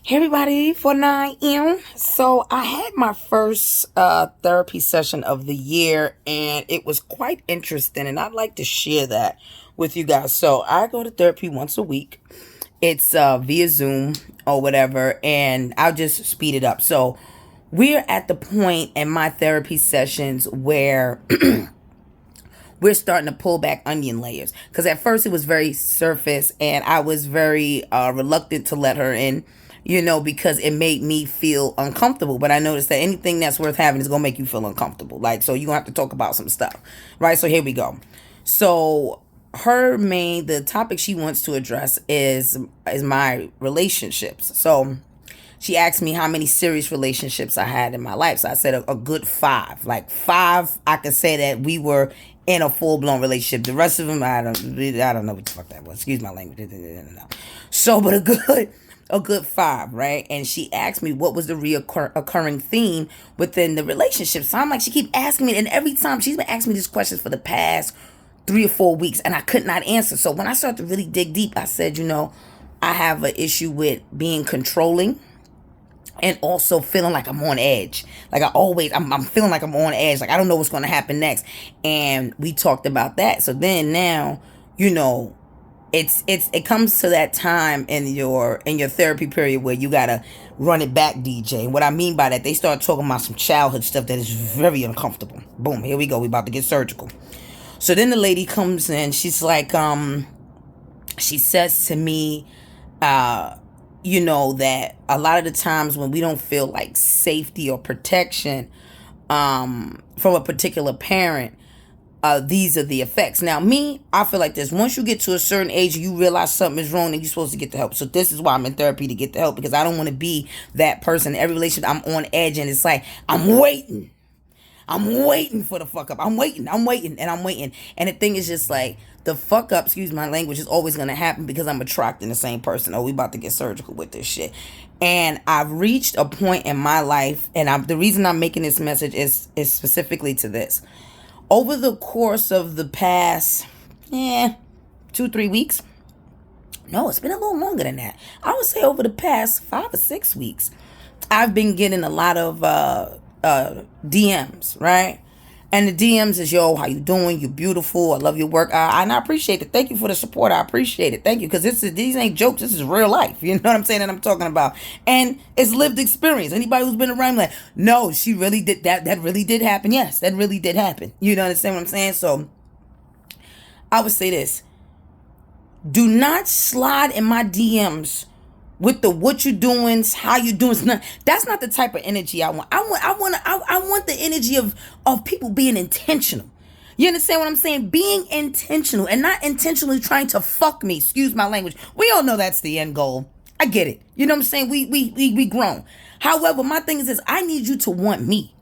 Hey everybody, for 9M. So I had my first therapy session of the year and it was quite interesting and I'd like to share that with you guys. So I go to therapy once a week. It's via Zoom or whatever, and I'll just speed it up. So we're at the point in my therapy sessions where we're starting to pull back onion layers, because at first it was very surface and I was very reluctant to let her in, because it made me feel uncomfortable. But I noticed that anything that's worth having is gonna make you feel uncomfortable, like, so you're gonna have to talk about some stuff, right? So here we go. So the topic she wants to address is my relationships. So she asked me how many serious relationships I had in my life. So I said a good five. Like five, I could say that we were in a full blown relationship. The rest of them, I don't know what the fuck that was. Excuse my language. So, but a good five, right? And she asked me what was the reoccurring theme within the relationship. So I'm like, she keep asking me, and every time she's been asking me these questions for the past 3 or 4 weeks, and I could not answer. So when I started to really dig deep, I said, I have an issue with being controlling and also feeling like I'm on edge. Like I'm feeling like I'm on edge. Like I don't know what's going to happen next. And we talked about that. So then now, it comes to that time in your therapy period where you gotta run it back, DJ. And what I mean by that, they start talking about some childhood stuff that is very uncomfortable. Boom, here we go. We about to get surgical. So then the lady comes in. She's like, she says to me, that a lot of the times when we don't feel like safety or protection from a particular parent, these are the effects. Now, I feel like this. Once you get to a certain age, you realize something is wrong and you're supposed to get the help. So this is why I'm in therapy, to get the help, because I don't want to be that person. Every relationship, I'm on edge and it's like, I'm waiting. I'm waiting for the fuck up. I'm waiting. And the thing is just like, the fuck up, excuse my language, is always going to happen because I'm attracting the same person. Oh, we about to get surgical with this shit. And I've reached a point in my life, and the reason I'm making this message is specifically to this. Over the course of the past, 2-3 weeks, no, it's been a little longer than that. I would say over the past 5 or 6 weeks, I've been getting a lot of DMs, right? And the DMs is, yo, how you doing? You beautiful. I love your work. And I appreciate it. Thank you for the support. I appreciate it. Thank you. Because these ain't jokes. This is real life. You know what I'm saying? That I'm talking about. And it's lived experience. Anybody who's been around, like, no, she really did that. That really did happen. Yes, that really did happen. You know understand what I'm saying? So I would say this. Do not slide in my DMs with the what you doing, how you doing. That's not the type of energy I want. I want the energy of people being intentional. You understand what I'm saying? Being intentional and not intentionally trying to fuck me. Excuse my language. We all know that's the end goal. I get it. You know what I'm saying? We grown. However, my thing is this: I need you to want me.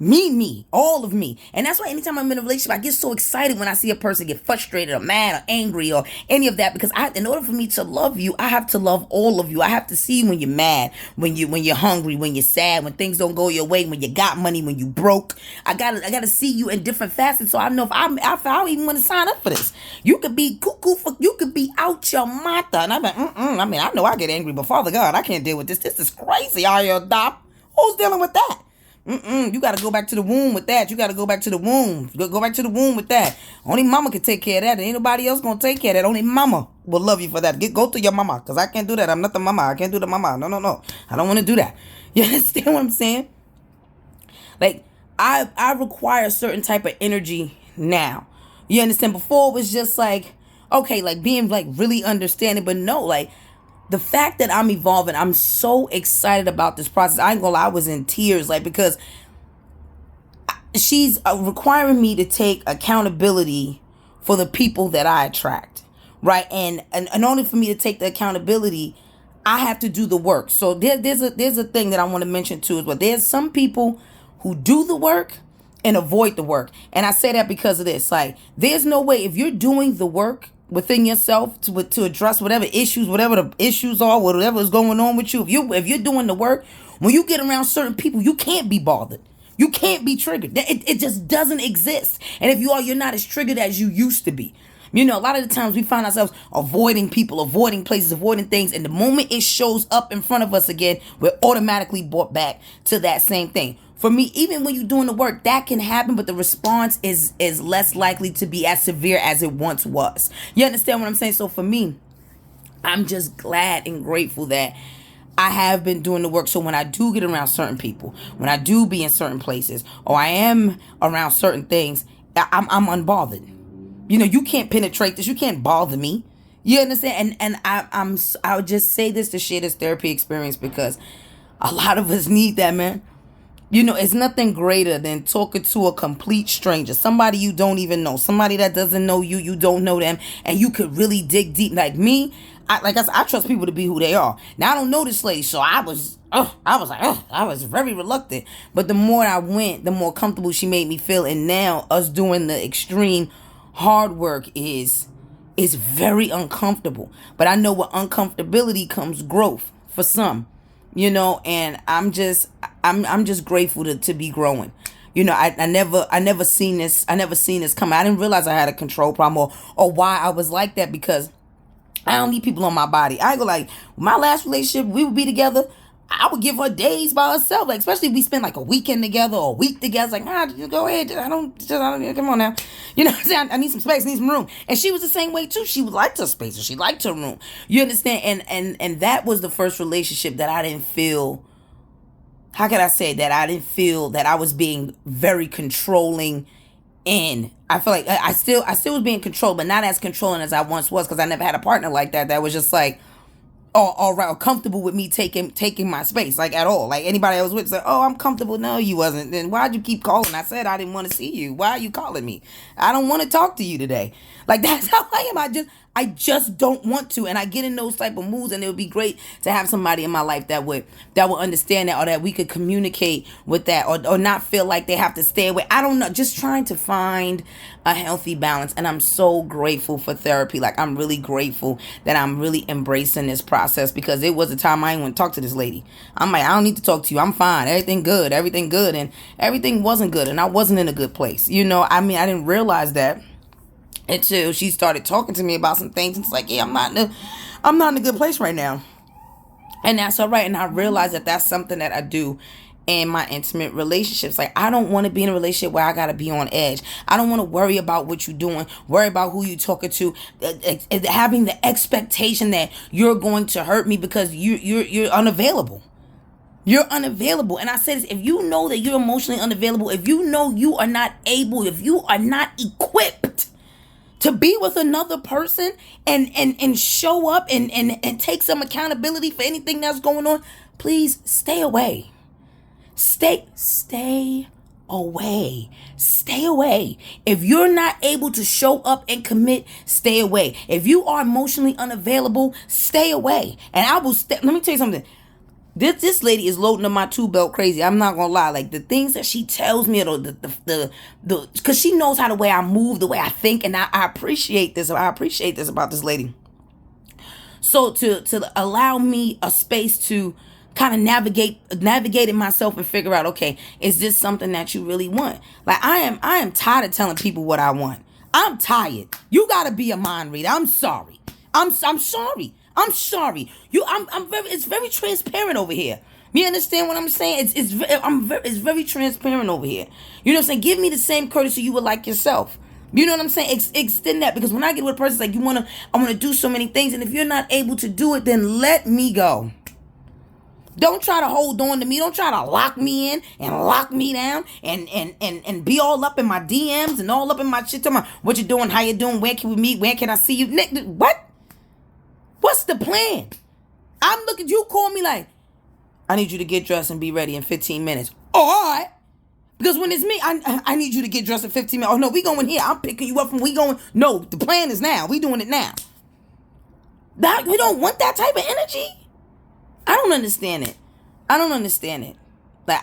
Me, all of me. And that's why anytime I'm in a relationship, I get so excited when I see a person get frustrated or mad or angry or any of that, because in order for me to love you, I have to love all of you. I have to see you when you're mad, when you're hungry, when you're sad, when things don't go your way, when you got money, when you broke. I gotta see you in different facets, so I know if I even want to sign up for this. You could be cuckoo, you could be out your mata, and I'm like, I know I get angry, but Father God, I can't deal with this. This is crazy. Are you adopt? Who's dealing with that? You gotta go back to the womb with that. You gotta go back to the womb. Go back to the womb with that. Only mama can take care of that. Ain't nobody else gonna take care of that. Only mama will love you for that. Go to your mama, because I can't do that. I'm not the mama. I can't do the mama. No. I don't want to do that. You understand what I'm saying? Like, I require a certain type of energy now. You understand? Before it was just like, okay, like being like really understanding, but no, like, the fact that I'm evolving, I'm so excited about this process. I ain't gonna lie, I was in tears, like, because she's requiring me to take accountability for the people that I attract, right? And only for me to take the accountability, I have to do the work. So there's a thing that I want to mention too, is, but there's some people who do the work and avoid the work. And I say that because of this. Like, there's no way, if you're doing the work within yourself to address whatever the issues are, whatever is going on with you, if you're doing the work, when you get around certain people, you can't be bothered. You can't be triggered. It just doesn't exist. And if you are, you're not as triggered as you used to be. You know, a lot of the times we find ourselves avoiding people, avoiding places, avoiding things. And the moment it shows up in front of us again, we're automatically brought back to that same thing. For me, even when you're doing the work, that can happen, but the response is less likely to be as severe as it once was. You understand what I'm saying? So for me, I'm just glad and grateful that I have been doing the work. So when I do get around certain people, when I do be in certain places, or I am around certain things, I'm unbothered. You know, you can't penetrate this. You can't bother me. You understand? And I would just say this to share this therapy experience because a lot of us need that, man. You know, it's nothing greater than talking to a complete stranger, somebody you don't even know, somebody that doesn't know you, you don't know them, and you could really dig deep. Like me, like I said, I trust people to be who they are. Now I don't know this lady, so I was very reluctant. But the more I went, the more comfortable she made me feel. And now us doing the extreme hard work is very uncomfortable. But I know with uncomfortability comes growth for some. You know, and I'm just grateful to be growing. You know, I never seen this come. I didn't realize I had a control problem or why I was like that, because I don't need people on my body. I go like, my last relationship, we would be together. I would give her days by herself, like especially if we spend like a weekend together or a week together. Like, just go ahead. I don't, come on now. You know what I'm saying? I need some space, I need some room. And she was the same way too. She liked her space and she liked her room. You understand? And that was the first relationship that I didn't feel, how can I say that? I didn't feel that I was being very controlling in. I feel like I still was being controlled, but not as controlling as I once was, because I never had a partner like that. That was just like, all right, comfortable with me taking my space, like at all. Like anybody I was with said, "Oh, I'm comfortable." No, you wasn't. Then why'd you keep calling? I said I didn't want to see you. Why are you calling me? I don't want to talk to you today. Like that's how I am. I just don't want to, and I get in those type of moods, and it would be great to have somebody in my life that would understand that, or that we could communicate with that, or not feel like they have to stay away. I don't know, just trying to find a healthy balance, and I'm so grateful for therapy. Like I'm really grateful that I'm really embracing this process, because it was a time I didn't want to talk to this lady. I'm like, I don't need to talk to you. I'm fine. Everything good, and everything wasn't good, and I wasn't in a good place. You know, I mean, I didn't realize that until she started talking to me about some things. It's like, yeah, I'm not in a good place right now. And that's all right. And I realized that that's something that I do in my intimate relationships. Like, I don't want to be in a relationship where I got to be on edge. I don't want to worry about what you're doing, worry about who you're talking to, having the expectation that you're going to hurt me because you're unavailable. You're unavailable. And I say this, if you know that you're emotionally unavailable, if you know you are not able, if you are not equipped to be with another person and show up and take some accountability for anything that's going on, please stay away. Stay away. Stay away. If you're not able to show up and commit, stay away. If you are emotionally unavailable, stay away. And let me tell you something. This lady is loading up my tool belt crazy. I'm not gonna lie. Like the things that she tells me, because she knows how the way I move, the way I think, and I appreciate this. I appreciate this about this lady. So to allow me a space to kind of navigate it myself and figure out, okay, is this something that you really want? Like I am tired of telling people what I want. I'm tired. You gotta be a mind reader. I'm sorry. I'm sorry. I'm sorry. It's very transparent over here. You understand what I'm saying? It's very transparent over here. You know what I'm saying? Give me the same courtesy you would like yourself. You know what I'm saying? Extend that, because when I get with a person, it's like I want to do so many things, and if you're not able to do it, then let me go. Don't try to hold on to me. Don't try to lock me in and lock me down and be all up in my DMs and all up in my shit. Talking about what you doing, how you doing, where can we meet, where can I see you? Nick, what? What's the plan? I'm looking, you call me like, I need you to get dressed and be ready in 15 minutes. Oh, all right. Because when it's me, I need you to get dressed in 15 minutes. Oh, no, we going here. I'm picking you up and we going. No, the plan is now. We doing it now. We don't want that type of energy. I don't understand it. Like,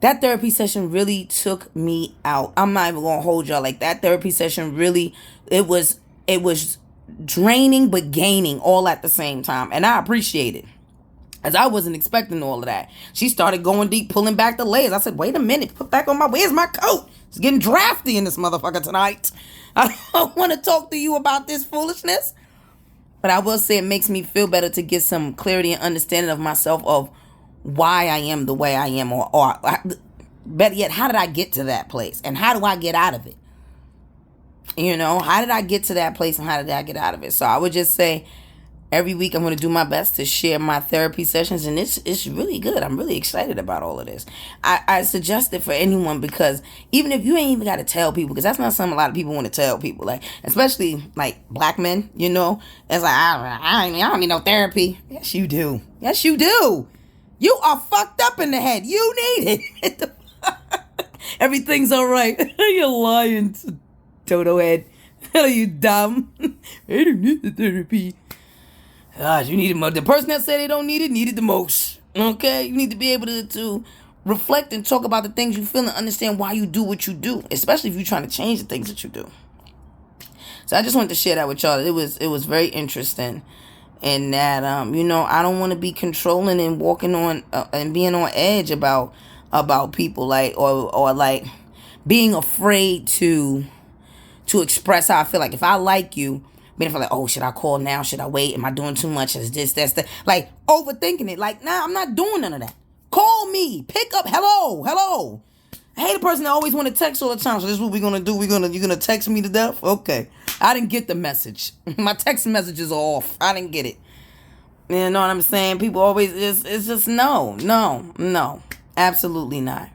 that therapy session really took me out. I'm not even going to hold y'all. Like, that therapy session really, it was draining but gaining all at the same time, and I appreciate it. As I wasn't expecting all of that. She started going deep, pulling back the layers. I said, wait a minute, put back on where's my coat? It's getting drafty in this motherfucker tonight. I don't want to talk to you about this foolishness. But I will say it makes me feel better to get some clarity and understanding of myself of why I am the way I am. Or better yet, how did I get to that place? And how do I get out of it? You know, how did I get to that place and how did I get out of it? So I would just say, every week I'm going to do my best to share my therapy sessions, and it's really good. I'm really excited about all of this. I suggest it for anyone, because even if you ain't even got to tell people, because that's not something a lot of people want to tell people, like especially like black men, you know, it's like I don't need no therapy. Yes, you do. Yes, you do. You are fucked up in the head. You need it. Everything's all right. You're lying, Toto head. Are you dumb? I don't need the therapy. Gosh, you need it. The person that said they don't need it needed the most. Okay? You need to be able to reflect and talk about the things you feel and understand why you do what you do, especially if you're trying to change the things that you do. So I just wanted to share that with y'all. It was very interesting, in that you know, I don't want to be controlling and walking on and being on edge about people, like or like being afraid to express how I feel. Like if I like you, but if I'm like, oh, should I call now? Should I wait? Am I doing too much? Is this, that's that? Like, overthinking it. Like, nah, I'm not doing none of that. Call me. Pick up. Hello. I hate a person that always want to text all the time. So this is what we're going to do. You're going to text me to death? Okay. I didn't get the message. My text messages are off. I didn't get it. You know what I'm saying? People always, it's just no. Absolutely not.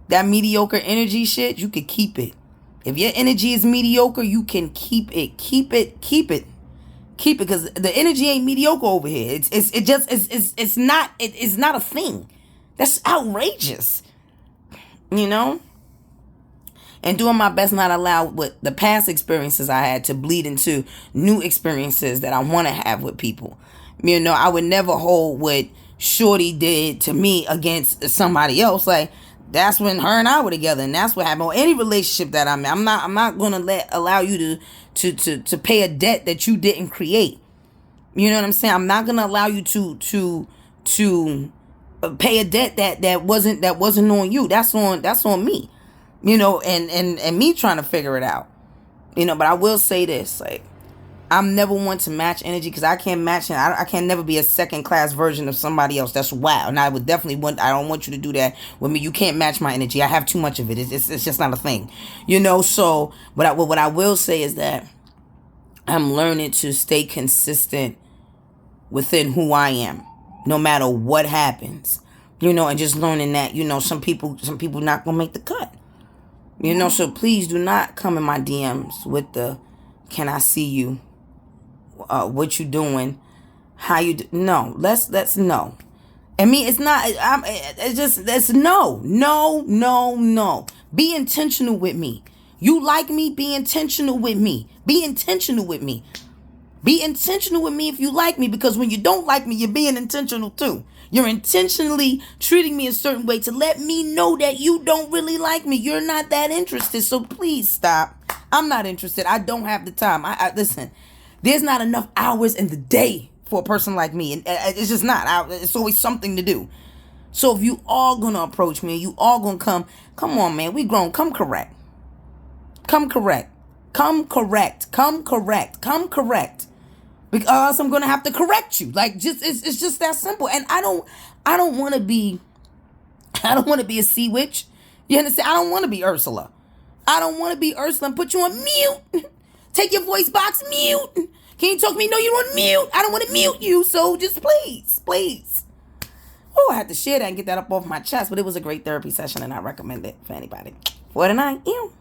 That mediocre energy shit, you could keep it. If your energy is mediocre, you can keep it. Keep it, because the energy ain't mediocre over here. It's not a thing. That's outrageous. You know? And doing my best not allow what the past experiences I had to bleed into new experiences that I want to have with people. You know, I would never hold what Shorty did to me against somebody else. Like, that's when her and I were together, and that's what happened. Or any relationship that I'm in, I'm not gonna allow you to pay a debt that you didn't create. You know what I'm saying? I'm not gonna allow you to pay a debt that wasn't on you. That's on me. You know, and me trying to figure it out. You know, but I will say this, like, I'm never one to match energy, because I can't match it. I can never be a second class version of somebody else. That's wild. And I would definitely I don't want you to do that with me. You can't match my energy. I have too much of it. It's just not a thing. You know, so what I will say is that I'm learning to stay consistent within who I am, no matter what happens. You know, and just learning that, you know, some people not gonna make the cut. You know, so please do not come in my DMs with the, can I see you? What you doing? How you do? No, let's no. I mean, it's not. It's just that's no. Be intentional with me. You like me? Be intentional with me. Be intentional with me. Be intentional with me if you like me, because when you don't like me, you're being intentional too. You're intentionally treating me a certain way to let me know that you don't really like me. You're not that interested. So please stop. I'm not interested. I don't have the time. I listen. There's not enough hours in the day for a person like me. And it's just not. It's always something to do. So if you all going to approach me, you all going to come on, man. We grown. Come correct. Because I'm going to have to correct you. Like, just it's just that simple. And I don't want to be a sea witch. You understand? I don't want to be Ursula. I don't want to be Ursula and put you on mute. Take your voice box mute. Can you talk to me? No, you're on mute. I don't want to mute you. So just please. Oh, I had to share that and get that up off my chest. But it was a great therapy session, and I recommend it for anybody. For tonight, ew.